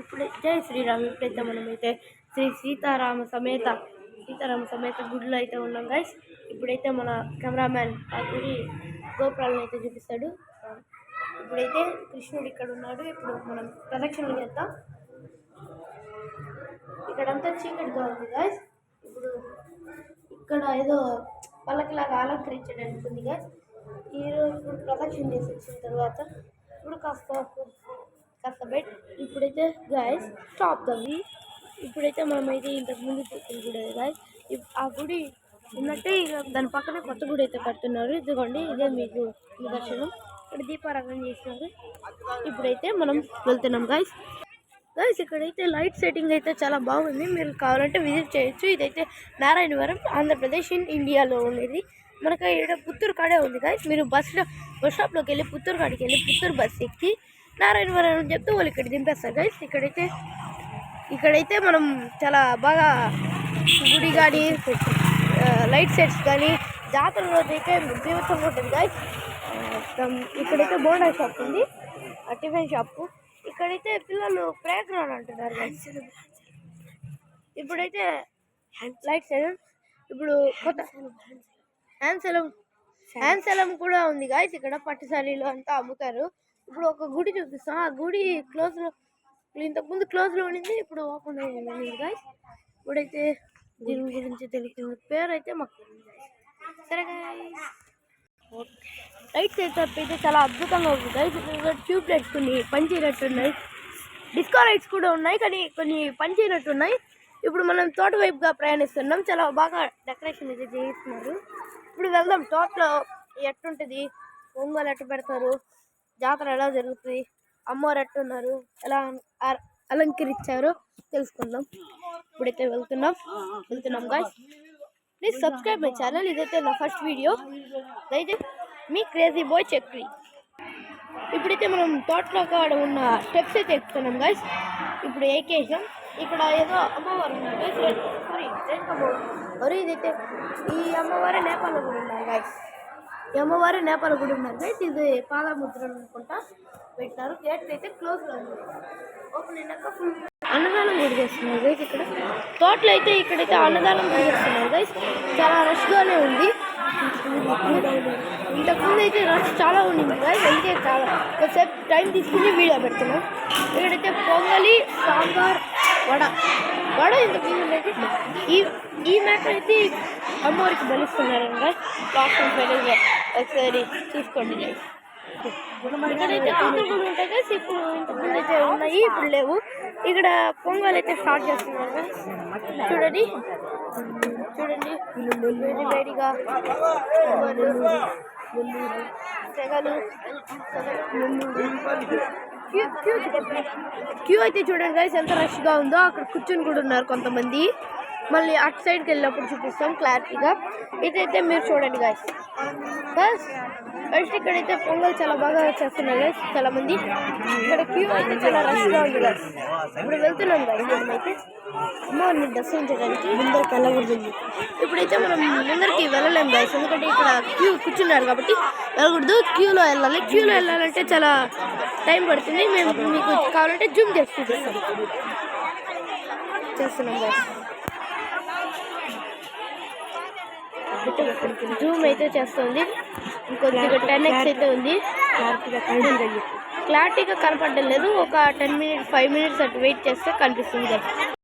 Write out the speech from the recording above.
ఇప్పుడు జై శ్రీరామ్. ఇప్పుడైతే మనమైతే శ్రీ సీతారామ సమేత గుడిలో అయితే ఉన్నాం గైస్. ఇప్పుడైతే మన కెమెరామ్యాన్ ఆ గుడి గోపురాలను అయితే చూపిస్తాడు. ఇప్పుడైతే కృష్ణుడు ఇక్కడ ఉన్నాడు. ఇప్పుడు మనం ప్రదక్షిణలు చేద్దాం. ఇక్కడంతా చీకటిగా ఉంది గైస్. ఇప్పుడు ఇక్కడ ఏదో పల్లకిలాగా అలంకరించడానికి ఉంది గైస్. ఇప్పుడు ప్రదక్షిణ చేసి వచ్చిన తర్వాత ఇప్పుడు కాస్త బయట ఇప్పుడైతే గాయస్ స్టాప్ దవి. ఇప్పుడైతే మనమైతే ఇంతకు ముందు చూసిన గుడి గాయస్. ఆ గుడి ఉన్నట్టే దాని పక్కనే కొత్త గుడి అయితే కడుతున్నారు. ఇదిగోండి, ఇదే మీకు నిదర్శనం. ఇక్కడ దీపారాధన చేసినారు. ఇప్పుడైతే మనం వెళ్తున్నాం గాయస్. ఇక్కడైతే లైట్ సెట్టింగ్ అయితే చాలా బాగుంది. మీరు కావాలంటే విజిట్ చేయొచ్చు. ఇదైతే నారాయణవరం, ఆంధ్రప్రదేశ్, ఇండియాలో ఉండేది. మనకు ఇక్కడ పుత్తూరు కాడే ఉంది గాయస్. మీరు బస్ స్టాప్లోకి వెళ్ళి పుత్తూరు కాడికి వెళ్ళి పుత్తూరు బస్ ఎక్కి నారాయణవరం అని చెప్తే వాళ్ళు ఇక్కడ దింపేస్తారు గైస్. ఇక్కడైతే మనం చాలా బాగా గుడి కానీ లైట్ సెట్స్ కానీ జాతర రోజు అయితే జీవితంగా ఉంటుంది గైస్. ఇక్కడైతే బోండా షాప్ ఉంది, టిఫిన్ షాపు. ఇక్కడైతే పిల్లలు ప్లే గ్రౌండ్ అంటున్నారు గైస్. ఇప్పుడైతే లైట్ సెట్, ఇప్పుడు కొత్త హ్యాండ్ సెలం కూడా ఉంది గాయస్. ఇక్కడ పట్టుసారీలు అంతా అమ్ముతారు. ఇప్పుడు ఒక గుడి చూపిస్తాం. ఆ గుడి క్లోజ్లో, ఇంతకుముందు క్లోజ్లో ఉండింది, ఇప్పుడు ఓపెన్ అయ్యింది గాయస్. ఇప్పుడైతే దీని గురించి తెలియదు, పేరు అయితే మాకు సరే గాయస్. లైట్స్ అయితే చాలా అద్భుతంగా ఉంది గాయస్. ఇక్కడ ట్యూబ్ లైట్స్ కొన్ని పనిచేయనట్టు ఉన్నాయి, డిస్కో లైట్స్ కూడా ఉన్నాయి, కానీ కొన్ని పనిచేయనట్టు ఉన్నాయి. ఇప్పుడు మనం తోట వైపుగా ప్రయాణిస్తున్నాం. చాలా బాగా డెకరేషన్ అయితే చేయిస్తున్నారు. ఇప్పుడు వెళ్దాం. తోటలో ఎట్టుంటుంది, పొంగలు ఎట్టు పెడతారు, జాతర ఎలా జరుగుతుంది, అమ్మవారు ఎట్టున్నారు, ఎలా అలంకరించారో తెలుసుకుందాం. ఇప్పుడైతే వెళ్తున్నాం guys. Please subscribe my channel. ఇదైతే నా ఫస్ట్ వీడియో. దయచేసి మీ క్రేజీ బాయ్ చక్రి. ఇప్పుడైతే మనం తోటలో కాడ ఉన్న స్టెప్స్ అయితే ఎక్కుతున్నాం గాయస్. ఇప్పుడు ఏకేసాం. ఇక్కడ ఏదో అమ్మవారు ఉన్నారు గాయస్. ఇదైతే ఈ అమ్మవారే నేపాల్లో కూడా ఉన్నారు గాయస్. ఇది పాదముద్రలు అనుకుంటా పెట్టినారు. గేట్ అయితే క్లోజ్లో ఉంది. ఓపెన్ అయినాక ఫుల్ అన్నదానం కూడా చేస్తున్నారు గైస్. ఇక్కడ తోటలో అయితే ఇక్కడైతే అన్నదానం కూడా చేస్తున్నారు గైస్. చాలా రష్గానే ఉంది. ఇంతకుముందు అయితే రష్ చాలా ఉండింది గైస్. అందుకే చాలా కొద్దిసేపు టైం తీసుకుని వీడియో పెడుతున్నాం. ఇక్కడైతే పొంగలి, సాంబార్, వడ ఇంతకుముందు అయితే ఈ మ్యాటర్ అయితే అమ్మవారికి బలిస్తున్నారండి. లాస్ట్ ఫైనల్గా ఒకసారి చూసుకోండి గైస్. ఇక్కడైతే కూతురు కూడా ఉంటాయి గైస్. ఇప్పుడు ఇంతకుముందు అయితే ఉన్నాయి, ఇప్పుడు లేవు. ఇక్కడ పొంగల్ అయితే స్టార్ట్ చేస్తున్నారు గైస్. చూడండి వేడిగా తెగలు క్యూ అయితే చూడండి గైస్ ఎంత రష్గా ఉందో. అక్కడ కూర్చొని కూడా ఉన్నారు కొంతమంది. మళ్ళీ అటు సైడ్కి వెళ్ళినప్పుడు చూపిస్తాం క్లారిటీగా. ఇదైతే మీరు చూడండి గైస్. ఫస్ట్ ఇక్కడైతే పొంగల్ చాలా బాగా చేస్తున్నారు గైస్ చాలా మంది. ఇక్కడ క్యూ అయితే చాలా రష్గా ఉంది గైస్. ఇప్పుడు వెళ్తున్నాం గైస్. మనమైతే అమ్మవారిని దర్శించడానికి ముందరికి వెళ్ళకూడదు. ఇప్పుడైతే మనం ముందరికి వెళ్ళలేము గైస్, ఎందుకంటే ఇక్కడ క్యూ కూర్చున్నారు కాబట్టి వెళ్ళకూడదు. క్యూలో వెళ్ళాలంటే చాలా టైం పడుతుంది. మేము మీకు కావాలంటే జూమ్ చేస్తున్నాం గైస్. జూమ్ అయితే చేస్తుంది. ఇంకొద్దిగా 10x అయితే ఉంది. క్లారిటీగా కనపడడం లేదు. ఒక 5 minutes అటు వెయిట్ చేస్తే కనిపిస్తుంది.